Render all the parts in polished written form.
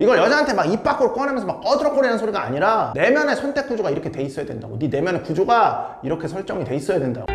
이걸 여자한테 막 입 밖으로 꺼내면서 막 꺼드럭거리는 소리가 아니라 내면의 선택 구조가 이렇게 돼 있어야 된다고. 네 내면의 구조가 이렇게 설정이 돼 있어야 된다고.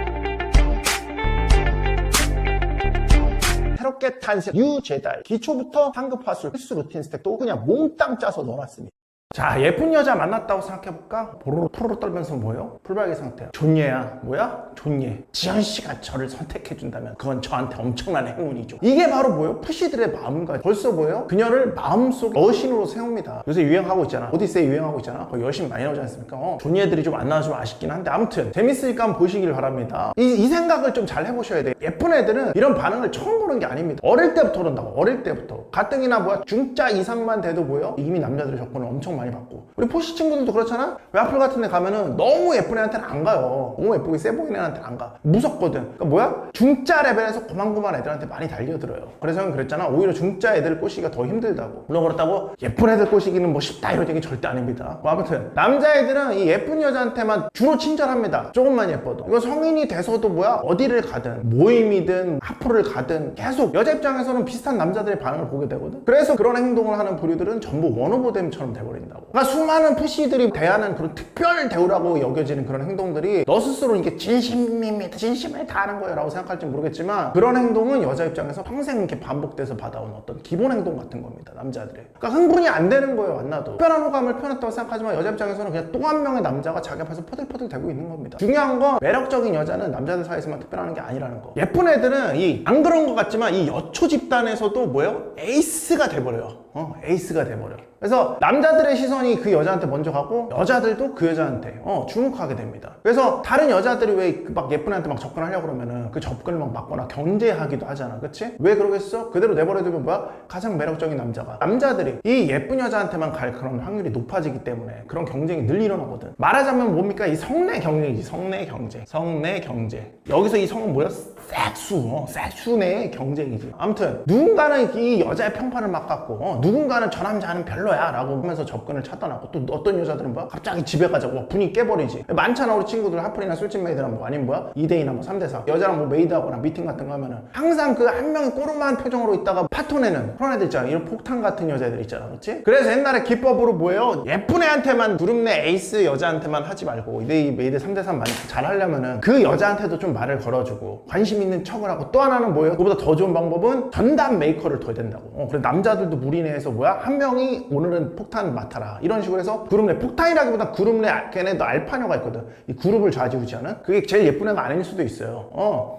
새롭게 탄생 뉴 제다이. 기초부터 상급 화술 필수 루틴 스택도 그냥 몽땅 짜서 넣어놨습니다. 자, 예쁜 여자 만났다고 생각해볼까? 보로로 푸르르 떨면서 뭐예요? 풀발기 상태야. 존예야. 뭐야? 존예. 지현씨가 저를 선택해준다면 그건 저한테 엄청난 행운이죠. 이게 바로 뭐예요? 푸시들의 마음가짐. 벌써 뭐예요? 그녀를 마음속 여신으로 세웁니다. 요새 유행하고 있잖아. 오디세이 유행하고 있잖아. 거기 여신 많이 나오지 않습니까? 존예들이 좀 안 나와서 좀 아쉽긴 한데 아무튼 재밌으니까 한번 보시길 바랍니다. 이 생각을 좀 잘 해보셔야 돼요. 예쁜 애들은 이런 반응을 처음 보는 게 아닙니다. 어릴 때부터 그런다고. 어릴 때부터. 가뜩이나 뭐야? 중짜 이상만 돼도 뭐예요? 이미 남자들의 접근을 엄청 많이 받고. 우리 포시 친구들도 그렇잖아? 왜 애플 같은 데 가면은 너무 예쁜 애한테는 안 가요. 너무 예쁘게 세 보이는 애한테는 안 가. 무섭거든. 그러니까 뭐야? 중짜 레벨에서 고만고만 애들한테 많이 달려들어요. 그래서 형은 그랬잖아. 오히려 중짜 애들을 꼬시기가 더 힘들다고. 물론 그렇다고 예쁜 애들 꼬시기는 뭐 쉽다 이런 얘기 절대 아닙니다. 뭐 아무튼 남자애들은 이 예쁜 여자한테만 주로 친절합니다. 조금만 예뻐도. 이거 성인이 돼서도 뭐야? 어디를 가든 모임이든 하프를 가든 계속 여자 입장에서는 비슷한 남자들의 반응을 보게 되거든. 그래서 그런 행동을 하는 부류들은 전부 원오버댐처럼 돼버린다고. 그러니까 수많은 푸시들이 대하는 그런 특별 대우라고 여겨지는 그런 행동들이 너 스스로 이게 진심입니다. 진심을 다하는 거예요 라고 생각할지 모르겠지만 그런 행동은 여자 입장에서 평생 이렇게 반복돼서 받아온 어떤 기본 행동 같은 겁니다. 남자들의. 그러니까 흥분이 안 되는 거예요. 만나도. 특별한 호감을 표현했다고 생각하지만 여자 입장에서는 그냥 또 한 명의 남자가 자기 앞에서 포들포들 대고 있는 겁니다. 중요한 건 매력적인 여자는 남자들 사이에서만 특별한 게 아니라는 거. 예쁜 애들은 안 그런 것 같지만 이 여초 집단에서도 뭐예요? 에이스가 돼버려요. 에이스가 돼버려. 그래서 남자들의 시선이 그 여자한테 먼저 가고 여자들도 그 여자한테 주목하게 됩니다. 그래서 다른 여자들이 왜 막 예쁜 애한테 막 접근하려고 그러면은 그 접근을 막 막거나 경제하기도 하잖아. 그치? 왜 그러겠어? 그대로 내버려두면 뭐야? 가장 매력적인 남자가. 남자들이 이 예쁜 여자한테만 갈 그런 확률이 높아지기 때문에 그런 경쟁이 늘 일어나거든. 말하자면 뭡니까? 이 성내 경쟁이지. 성내 경쟁. 성내 경쟁. 여기서 이 성은 뭐야? 섹수. 섹수 내 경쟁이지. 아무튼 누군가는 이 여자의 평판을 막갖고 누군가는 저 남자는 별로야 라고 하면서 접근을 차단하고 또 어떤 여자들은 뭐야? 갑자기 집에 가자고 분위기 깨버리지. 많잖아 우리 친구들 하플이나 술집 메이드랑 뭐 아니면 뭐야? 2대2나 뭐 3대4 여자랑 뭐 메이드하거나 미팅 같은 거 하면은 항상 그 한 명이 꼬르만 표정으로 있다가 파토내는 그런 애들 있잖아. 이런 폭탄 같은 여자애들 있잖아. 그렇지? 그래서 옛날에 기법으로 뭐예요? 예쁜 애한테만 그룹 내 에이스 여자한테만 하지 말고 2대2 메이드 3대3 많이 잘 하려면은 그 여자한테도 좀 말을 걸어주고 관심 있는 척을 하고 또 하나는 뭐예요? 그보다 더 좋은 방법은 전담 메이커를 둬야 된다고. 그래서 남자들도 무리 내에서 뭐야? 한 명이 오늘은 폭탄 맡아라 이런 식으로 해서 그룹 내 폭탄이라기보다 그룹 내 걔네도 알파녀가 있거든. 이 그룹을 좌지우지하는 그게 제일 예쁜 애가 아닐 수도 있어요.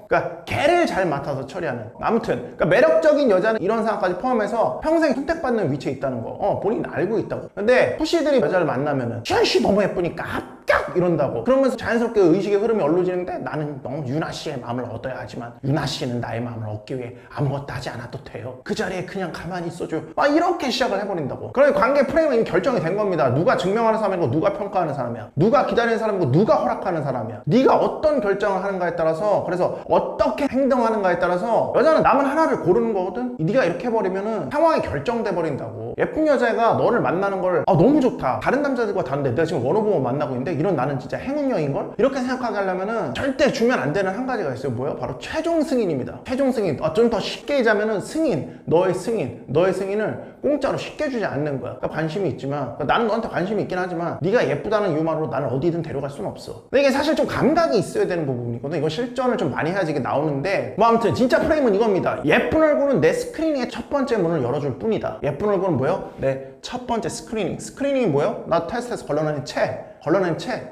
그러니까 걔를 잘 맡아서 처리하는. 아무튼 그러니까 매력적인 여자는 이런 상황까지 포함해서 평생 선택받는 위치에 있다는 거 본인이 알고 있다고. 근데 푸시들이 여자를 만나면은 지현씨 너무 예쁘니까 합격 이런다고. 그러면서 자연스럽게 의식의 흐름이 얼루지는데 나는 너무 유나씨의 마음을 얻어야 하지만 유나씨는 나의 마음을 얻기 위해 아무것도 하지 않아도 돼요. 그 자리에 그냥 가만히 있어줘요. 막 이렇게 시작을 해버린다고. 그러니 관계 프레임은 이미 결정이 된 겁니다. 누가 증명하는 사람이고 누가 평가하는 사람이야. 누가 기다리는 사람이고 누가 허락하는 사람이야. 네가 어떤 결정을 하는가에 따라서 그래서 어떻게 행동하는가에 따라서 여자는 남은 하나를 고르는 거거든. 네가 이렇게 해버리면은 상황이 결정돼 버린다고. 예쁜 여자애가 너를 만나는 걸 너무 좋다. 다른 남자들과 다른데 내가 지금 원오버원 만나고 있는데 이런 나는 진짜 행운여인걸? 이렇게 생각하게 하려면은 절대 주면 안 되는 한 가지가 있어요. 뭐야? 바로 최종 승인입니다. 최종 승인. 좀 더 쉽게 얘기하면은 승인. 너의 승인을 공짜로 쉽게 주지 않는 거야. 그러니까 관심이 있지만 그러니까 나는 너한테 관심이 있긴 하지만 네가 예쁘다는 이유만으로 나를 어디든 데려갈 수는 없어. 근데 이게 사실 좀 감각이 있어야 되는 부분이거든. 이거 실전을 좀 많이 해야지 이게 나오는데 뭐 아무튼 진짜 프레임은 이겁니다. 예쁜 얼굴은 내 스크리닝의 첫 번째 문을 열어줄 뿐이다. 예쁜 얼굴은 뭐예요? 내 첫 번째 스크리닝. 스크리닝이 뭐예요? 나 테스트해서 걸러내는 채.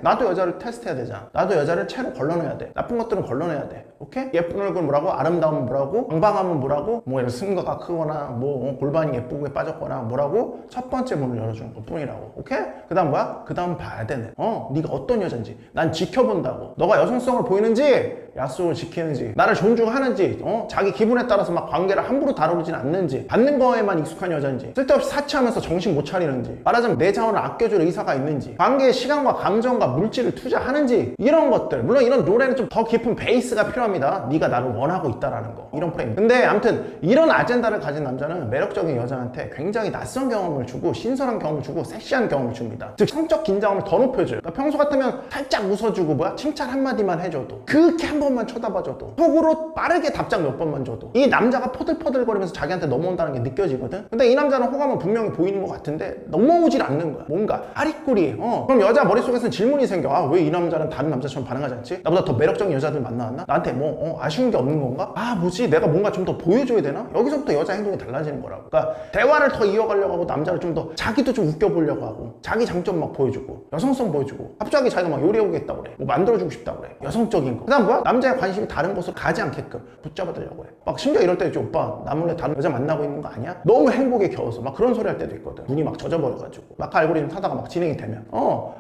나도 여자를 테스트해야 되잖아. 나도 여자를 채로 걸러내야 돼. 나쁜 것들은 걸러내야 돼. 오케이? 예쁜 얼굴 뭐라고? 아름다움은 뭐라고? 방방함은 뭐라고? 뭐 예를 승가가 크거나 뭐 골반이 예쁘게 빠졌거나 뭐라고? 첫 번째 문을 열어주는 것 뿐이라고. 오케이? 그 다음 뭐야? 그 다음 봐야 되네. 네가 어떤 여잔지 난 지켜본다고. 너가 여성성을 보이는지 약속을 지키는지 나를 존중하는지 자기 기분에 따라서 막 관계를 함부로 다루진 않는지 받는 거에만 익숙한 여잔지 쓸데없이 사치하면서 정신 못 차리는지 말하자면 내 자원을 아껴줄 의사가 있는지 관계에 시간과 감정과 물질을 투자하는지 이런 것들. 물론 이런 노래는 좀 더 깊은 베이스가 필요합니다. 네가 나를 원하고 있다라는 거. 이런 프레임. 근데 아무튼 이런 아젠다를 가진 남자는 매력적인 여자한테 굉장히 낯선 경험을 주고 신선한 경험을 주고 섹시한 경험을 줍니다. 즉 성적 긴장감을 더 높여줘요. 그러니까 평소 같으면 살짝 웃어주고 뭐야 칭찬 한마디만 해줘도 그렇게 한번 번만 쳐다봐줘도, 속으로 빠르게 답장 몇 번만 줘도 이 남자가 포들포들거리면서 자기한테 넘어온다는 게 느껴지거든. 근데 이 남자는 호감은 분명히 보이는 것 같은데 넘어오질 않는 거야. 뭔가 아리꾸리. 그럼 여자 머릿속에서는 질문이 생겨. 아, 왜 이 남자는 다른 남자처럼 반응하지 않지? 나보다 더 매력적인 여자들 만나왔나? 나한테 뭐 아쉬운 게 없는 건가? 아, 뭐지? 내가 뭔가 좀 더 보여줘야 되나? 여기서부터 여자 행동이 달라지는 거라고. 그러니까 대화를 더 이어가려고 하고, 남자를 좀 더 자기도 좀 웃겨보려고 하고, 자기 장점 막 보여주고, 여성성 보여주고, 갑자기 자기가 막 요리해보겠다고 그래. 뭐 만들어주고 싶다고 그래. 여성적인 거. 그 다음 뭐야? 남자의 관심이 다른 곳으로 가지 않게끔 붙잡아두려고 해. 막 심지어 이럴 때 있지, 오빠 나 몰래 다른 여자 만나고 있는 거 아니야? 너무 행복에 겨워서 막 그런 소리 할 때도 있거든. 눈이 막 젖어버려가지고 막 알고리즘 타다가 막 진행이 되면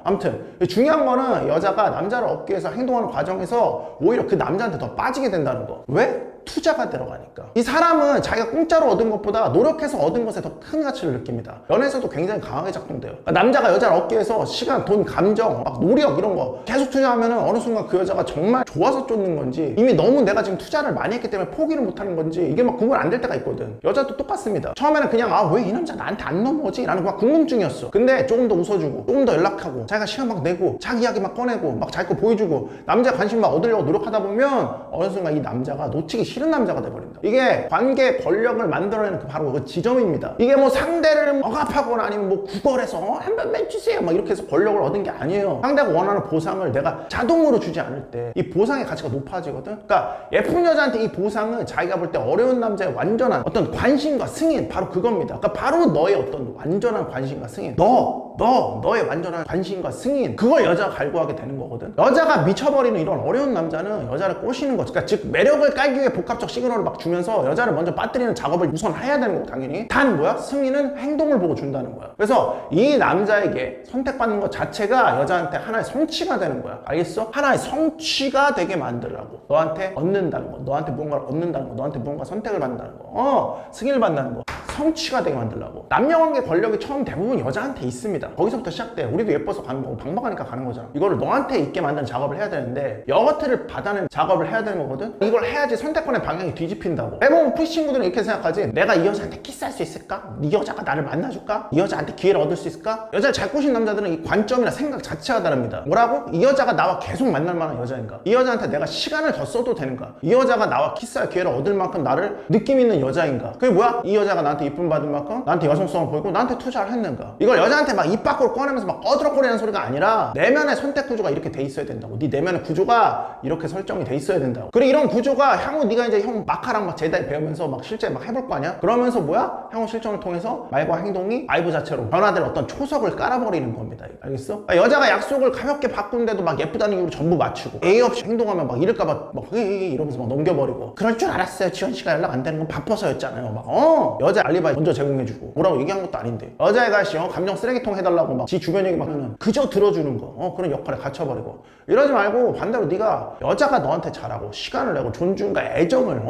아무튼 중요한 거는 여자가 남자를 얻기 위해서 행동하는 과정에서 오히려 그 남자한테 더 빠지게 된다는 거. 왜? 투자가 들어가니까. 이 사람은 자기가 공짜로 얻은 것보다 노력해서 얻은 것에 더 큰 가치를 느낍니다. 연애에서도 굉장히 강하게 작동돼요. 그러니까 남자가 여자를 얻기 위해서 시간, 돈, 감정, 막 노력 이런 거 계속 투자하면은 어느 순간 그 여자가 정말 좋아서 쫓는 건지, 이미 너무 내가 지금 투자를 많이 했기 때문에 포기를 못하는 건지, 이게 막 구분 안 될 때가 있거든. 여자도 똑같습니다. 처음에는 그냥 왜 이 남자 나한테 안 넘어오지? 라는 막 궁금증이었어. 근데 조금 더 웃어주고, 조금 더 연락하고, 자기가 시간 막 내고, 자기 이야기 막 꺼내고, 막 자기 거 보여주고, 남자 관심 막 얻으려고 노력하다 보면 어느 순간 이 남자가 놓치기 싫은 남자가 돼버린다. 이게 관계 권력을 만들어내는 바로 그 지점입니다. 이게 뭐 상대를 억압하거나 아니면 뭐 구걸해서 한 번만 주세요 막 이렇게 해서 권력을 얻은 게 아니에요. 상대가 원하는 보상을 내가 자동으로 주지 않을 때 이 보상의 가치가 높아지거든. 그러니까 예쁜 여자한테 이 보상은 자기가 볼 때 어려운 남자의 완전한 어떤 관심과 승인, 바로 그겁니다. 그러니까 바로 너의 어떤 완전한 관심과 승인, 너의 완전한 관심과 승인, 그걸 여자가 갈구하게 되는 거거든. 여자가 미쳐버리는 이런 어려운 남자는 여자를 꼬시는 거지. 그러니까 즉 매력을 깔기 위해 복합적 시그널을 막 주면서 여자를 먼저 빠뜨리는 작업을 우선 해야 되는 거고, 당연히. 단 뭐야? 승인은 행동을 보고 준다는 거야. 그래서 이 남자에게 선택받는 것 자체가 여자한테 하나의 성취가 되는 거야. 알겠어? 하나의 성취가 되게 만들라고. 너한테 얻는다는 거, 너한테 무언가를 얻는다는 거, 너한테 무언가 선택을 받는다는 거, 승인을 받는다는 거, 성취가 되게 만들라고. 남녀관계 권력이 처음 대부분 여자한테 있습니다. 거기서부터 시작돼. 우리도 예뻐서 가는 거고 방방하니까 가는 거잖아. 이거를 너한테 있게 만드는 작업을 해야 되는데, 여거트를 받아내는 작업을 해야 되는 거거든. 이걸 해야지 선택권의 방향이 뒤집힌다고. 대부분 푸시 친구들은 이렇게 생각하지. 내가 이 여자한테 키스할 수 있을까? 이 여자가 나를 만나줄까? 이 여자한테 기회를 얻을 수 있을까? 여자를 잘 꼬신 남자들은 이 관점이나 생각 자체가 다릅니다. 뭐라고? 이 여자가 나와 계속 만날 만한 여자인가? 이 여자한테 내가 시간을 더 써도 되는가? 이 여자가 나와 키스할 기회를 얻을 만큼 나를 느낌 있는 여자인가? 그게 뭐야? 이 여자가 나한테 이쁨 받을 만큼 나한테 여성성을 보이고 나한테 투자를 했는가? 이걸 여자한테 막 입 밖으로 꺼내면서 막 어드럭거리는 소리가 아니라, 내면의 선택 구조가 이렇게 돼 있어야 된다고. 네 내면의 구조가 이렇게 설정이 돼 있어야 된다고. 그리고 이런 구조가 향후 네가 이제 형 마카랑 막 제다이 배우면서 막 실제 막 해볼 거 아니야? 그러면서 뭐야? 향후 실전을 통해서 말과 행동이 바이브 자체로 변화될 어떤 초석을 깔아버리는 겁니다. 알겠어? 여자가 약속을 가볍게 바꾼데도 막 예쁘다는 이유로 전부 맞추고, 예의 없이 행동하면 막 이럴까봐 막 이러면서 막 넘겨버리고, 그럴 줄 알았어요. 지원 씨가 연락 안 되는 건 바빠서였잖아요. 막 여자 알리바이 먼저 제공해주고 뭐라고 얘기한 것도 아닌데, 여자애가 감정 쓰레기통 해달라고 막 지 주변 얘기 막 하면 그저 들어주는 거, 그런 역할에 갇혀버리고. 이러지 말고 반대로 네가 여자가 너한테 잘하고 시간을 내고 존중과 애정을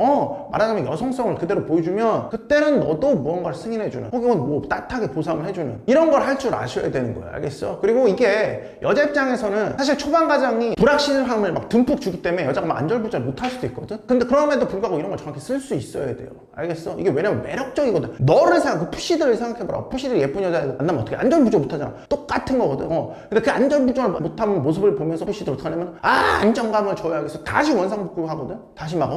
말하자면 여성성을 그대로 보여주면, 그때는 너도 무언가를 승인해주는, 혹은 뭐 따뜻하게 보상을 해주는, 이런 걸 할 줄 아셔야 되는 거야. 알겠어? 그리고 이게 여자 입장에서는 사실 초반 과정이 불확실함을 막 듬뿍 주기 때문에 여자가 막 안절부절 못할 수도 있거든. 근데 그럼에도 불구하고 이런 걸 정확히 쓸 수 있어야 돼요. 알겠어? 이게 왜냐면 매력적이거든. 너를 그 푸시들을 생각해봐라. 푸시들이 예쁜 여자 만나면 어떻게 안절부절 못하잖아. 똑같은 거거든. 근데 그 안절부절 못하는 모습을 보면서 푸시들 어떻게 하냐면, 안정감을 줘야겠어. 다시 원상복구 하거든. 다시 막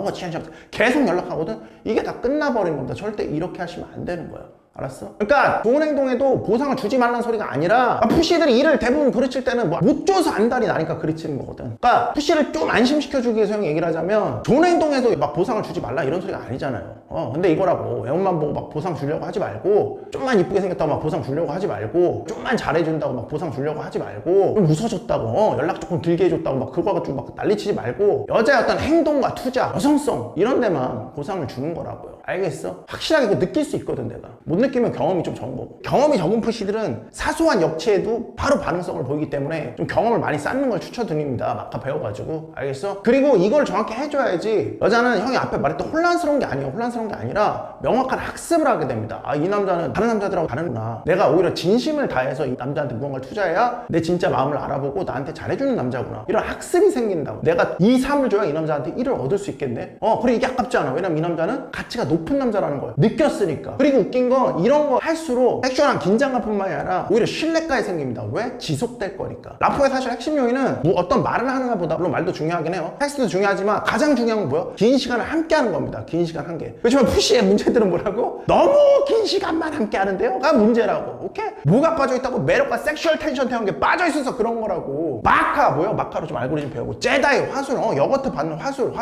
계속 연락하거든. 이게 다 끝나버린 겁니다. 절대 이렇게 하시면 안 되는 거야. 알았어? 그러니까 좋은 행동에도 보상을 주지 말라는 소리가 아니라, 푸시들이 일을 대부분 그르칠 때는 뭐 못 줘서 안달이 나니까 그르치는 거거든. 그러니까 푸시를 좀 안심시켜주기 위해서 형이 얘기를 하자면, 좋은 행동에도 막 보상을 주지 말라 이런 소리가 아니잖아요. 근데 이거라고 외모만 보고 막 보상 주려고 하지 말고, 좀만 이쁘게 생겼다고 막 보상 주려고 하지 말고, 좀만 잘해준다고 막 보상 주려고 하지 말고, 좀 웃어줬다고 연락 조금 길게 해줬다고 막 그거 가지고 막 난리치지 말고, 여자의 어떤 행동과 투자, 여성성 이런 데만 보상을 주는 거라고요. 알겠어? 확실하게 그거 느낄 수 있거든. 내가 못 느끼면 경험이 좀 적은 거고, 경험이 적은 푸시들은 사소한 역체에도 바로 반응성을 보이기 때문에 좀 경험을 많이 쌓는 걸 추천드립니다. 아까 배워가지고. 알겠어? 그리고 이걸 정확히 해줘야지 여자는 형이 앞에 말했던 혼란스러운 게 아니에요. 혼란스러운 자랑스러운 게 아니라 명확한 학습을 하게 됩니다. 아, 이 남자는 다른 남자들하고 다르구나. 내가 오히려 진심을 다해서 이 남자한테 무언가를 투자해야 내 진짜 마음을 알아보고 나한테 잘해주는 남자구나. 이런 학습이 생긴다고. 내가 2, 3을 줘야 이 남자한테 1을 얻을 수 있겠네. 그리고 이게 아깝지 않아. 왜냐면 이 남자는 가치가 높은 남자라는 걸 느꼈으니까. 그리고 웃긴 건 이런 거 할수록 섹슈얼한 긴장감뿐만이 아니라 오히려 신뢰까지 생깁니다. 왜? 지속될 거니까. 라포의 사실 핵심 요인은 뭐 어떤 말을 하는 것보다, 물론 말도 중요하긴 해요. 텍스트도 중요하지만 가장 중요한 건 뭐예요? 긴 시간을 함께 하는 겁니다. 긴 시간 함께. 그렇지만 푸시의 문제들은 뭐라고? 너무 긴 시간만 함께 하는데요가 문제라고. 오케이? 뭐가 빠져있다고? 매력과 섹슈얼 텐션 태우는 게 빠져있어서 그런 거라고. 마카 뭐요? 마카로 좀 알고리즘 배우고. 제다이 화술, 여거트 받는 화술,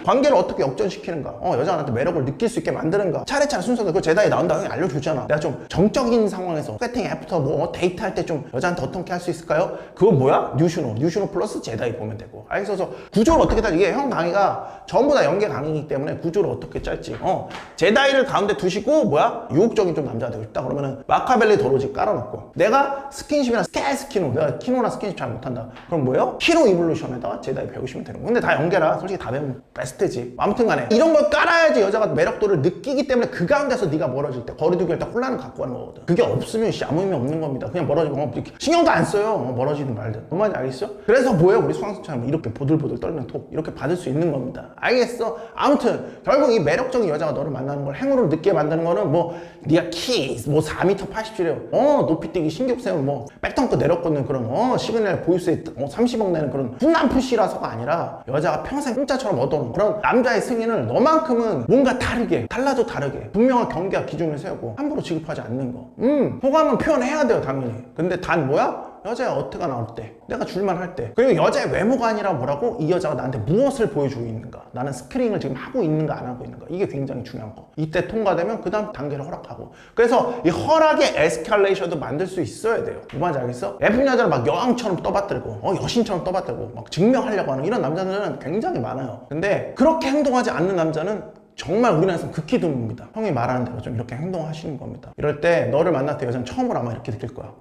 관계를 어떻게 역전시키는가, 여자한테 매력을 느낄 수 있게 만드는가. 차례차례 순서도 그 제다이 나온다 형이 알려주잖아. 내가 좀 정적인 상황에서 소개팅 애프터 뭐 데이트할 때 좀 여자한테 어떻게 할 수 있을까요? 그거 뭐야? 뉴슈노 플러스 제다이 보면 되고. 알겠어서 구조를 어떻게 다, 이게 형 강의가 전부 다 연계 강의이기 때문에 구조를 어떻게 짤지. 제다이를 가운데 두시고 뭐야? 유혹적인 좀 남자가 되고 싶다 그러면은 마카벨리 도로지 깔아놓고, 내가 스킨십이나 스키노, 내가 키노나 스킨십 잘 못한다 그럼 뭐예요? 키노 이볼루션에다가 제다이 배우시면 되는 거. 근데 다 연계라 솔직히 다 배우면 베스트지. 아무튼 간에 이런 걸 깔아야지 여자가 매력도를 느끼기 때문에 그 가운데서 네가 멀어질 때 거리두기 할 때 혼란을 갖고 가는 거거든. 그게 없으면 아무 의미 없는 겁니다. 그냥 멀어지고 신경도 안 써요. 멀어지든 말든. 뭔 말인지 알겠어? 그래서 뭐예요? 우리 수강생처럼 이렇게 보들보들 떨면 톡 이렇게 받을 수 있는 겁니다. 알겠어? 아무튼 결국 이 매력적인 여자가 너를 만나는 걸 행으로 느끼게 만드는 거는 뭐 네가 키스 뭐 4m 80이래요. 높이뛰기 신격세운 뭐 백덩크 내려꽂는 그런 시그널 보유세 30억 내는 그런 훈남 푸시라서가 아니라 여자가 평생 공짜처럼 얻어오는 그런 남자의 승인을 너만큼은 뭔가 다르게, 달라도 다르게 분명한 경계와 기준을 세우고 함부로 지급하지 않는 거. 호감은 표현해야 돼요 당연히. 근데 단 뭐야? 여자의 어트가 나올 때, 내가 줄만 할 때, 그리고 여자의 외모가 아니라 뭐라고? 이 여자가 나한테 무엇을 보여주고 있는가, 나는 스크린을 지금 하고 있는가 안 하고 있는가, 이게 굉장히 중요한 거. 이때 통과되면 그 다음 단계를 허락하고. 그래서 이 허락의 에스컬레이션도 만들 수 있어야 돼요. 뭐만지 알겠어? 예쁜 여자를 막 여왕처럼 떠받들고 여신처럼 떠받들고 막 증명하려고 하는 이런 남자들은 굉장히 많아요. 근데 그렇게 행동하지 않는 남자는 정말 우리나라에서 극히 드뭅니다. 형이 말하는 대로 좀 이렇게 행동하시는 겁니다. 이럴 때 너를 만날 때 여자는 처음으로 아마 이렇게 느낄 거야.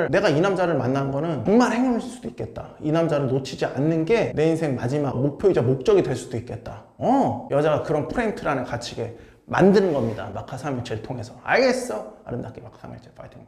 내가 이 남자를 만난 거는 정말 행운일 수도 있겠다. 이 남자를 놓치지 않는 게 내 인생 마지막 목표이자 목적이 될 수도 있겠다. 여자가 그런 프레임 틀 안에 갇히게 만드는 겁니다. 마카 317 통해서. 알겠어? 아름답게 마카 317 파이팅.